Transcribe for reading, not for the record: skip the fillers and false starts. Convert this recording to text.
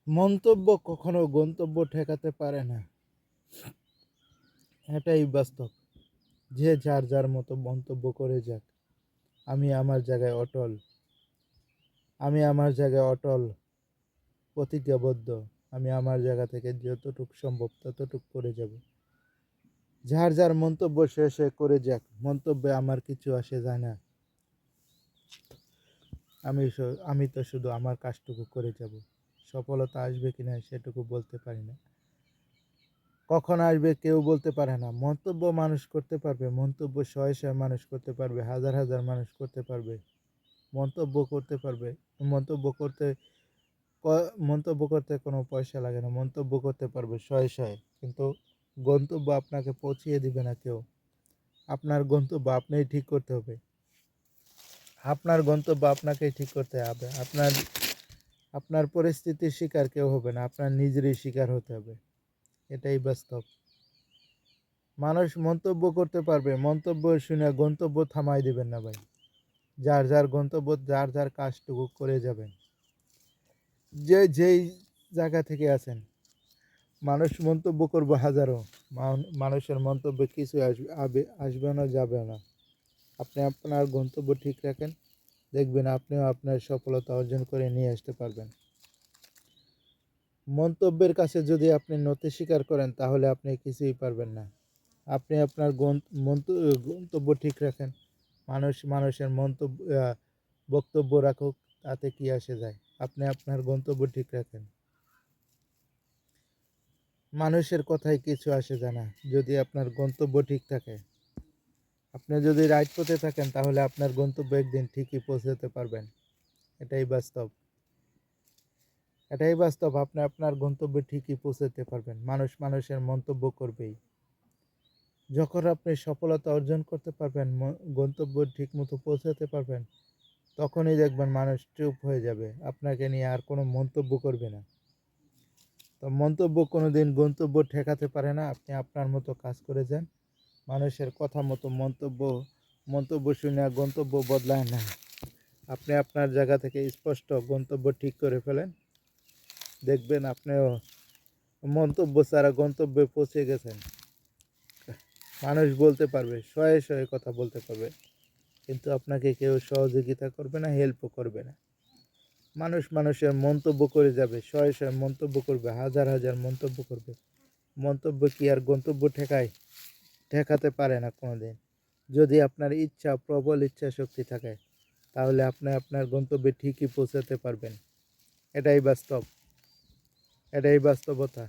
মন্তব্য কখনো গন্তব্য ঠেকাতে পারে না, এটাই বাস্তব। যে যার যার মতো মন্তব্য করে যাক, আমি আমার জায়গায় অটল। আমি আমার জায়গায় অটল, প্রতিজ্ঞাবদ্ধ। আমি আমার জায়গা থেকে যতটুকু সম্ভব ততটুকু করে যাব। যার যার মন্তব্য সে সে করে যাক, মন্তব্যে আমার কিছু আসে যায় না। আমি তো শুধু আমার কাজটুকু করে যাব। সফলতা আসবে কিনা সেটুকু বলতে পারি না, কখন আসবে কেউ বলতে পারে না। মন্তব্য মানুষ করতে পারবে, মন্তব্য শয়ে শয়ে মানুষ করতে পারবে, হাজার হাজার মানুষ করতে পারবে, মন্তব্য করতে পারবে। মন্তব্য করতে মন্তব্য করতে কোনো পয়সা লাগে না, মন্তব্য করতে পারবে শয়ে শয়ে, কিন্তু গন্তব্য আপনাকে পৌঁছিয়ে দিবে না কেউ। আপনার গন্তব্য আপনিই ঠিক করতে হবে। আপনার গন্তব্য আপনাকেই ঠিক করতে হবে। আপনার পরিস্থিতির শিকার কেউ হবে না, আপনার নিজেরই শিকার হতে হবে। এটাই বাস্তব। মানুষ মন্তব্য করতে পারবে, মন্তব্য শুনে গন্তব্য থামাই দিবেন না ভাই। যার যার গন্তব্য, যার যার কাজটুকু করে যাবেন। যেই জায়গা থেকে আছেন, মানুষ মন্তব্য করবে হাজারো, মানুষের মন্তব্য কিছু আসবে না, যাবে না। আপনি আপনার গন্তব্য ঠিক রাখেন, দেখবেন আপনিও আপনার সফলতা অর্জন করে নিয়ে আসতে পারবেন। মন্তব্যের কাছে যদি আপনি নতি স্বীকার করেন, তাহলে আপনি কিছুই পারবেন না। আপনি আপনার গন্তব্য ঠিক রাখেন। মানুষের বক্তব্য রাখুক, তাতে কি আসে যায়। আপনি আপনার গন্তব্য ঠিক রাখেন, মানুষের কথায় কিছু আসে যায় না। যদি আপনার গন্তব্য ঠিক থাকে, আপনি যদি রাইট পথে থাকেন, তাহলে আপনার গন্তব্য একদিন ঠিকই পৌঁছাতে পারবেন। এটাই বাস্তব। এটাই বাস্তব, আপনি আপনার গন্তব্যে ঠিকই পৌঁছাতে পারবেন। মানুষের মন্তব্য করবেই। যখন আপনি সফলতা অর্জন করতে পারবেন, গন্তব্য ঠিক মতো পৌঁছাতে পারবেন, তখনই দেখবেন মানুষ চুপ হয়ে যাবে, আপনাকে নিয়ে আর কোনো মন্তব্য করবে না। তো মন্তব্য কোনোদিন গন্তব্য ঠেকাতে পারে না। আপনি আপনার মতো কাজ করে যান, মানুষের কথা মতো মন্তব্য শুনে গন্তব্য বদলায় না। আপনি আপনার জায়গা থেকে স্পষ্ট গন্তব্য ঠিক করে ফেলেন, দেখবেন আপনিও মন্তব্য ছাড়া গন্তব্যে পৌঁছে গেছেন। মানুষ বলতে পারবে, শয়ে শয়ে কথা বলতে পারবে, কিন্তু আপনাকে কেউ সহযোগিতা করবে না, হেল্পও করবে না। মানুষের মন্তব্য করে যাবে, শয়ে শয়ে মন্তব্য করবে, হাজার হাজার মন্তব্য করবে। মন্তব্য কি আর গন্তব্য ঠেকাতে পারে না কোনোদিন। যদি আপনার প্রবল ইচ্ছা শক্তি থাকে, তাহলে আপনি আপনার গন্তব্যে ঠিকই পৌঁছাতে পারবেন। এটাই বাস্তব, এটাই বাস্তবতা।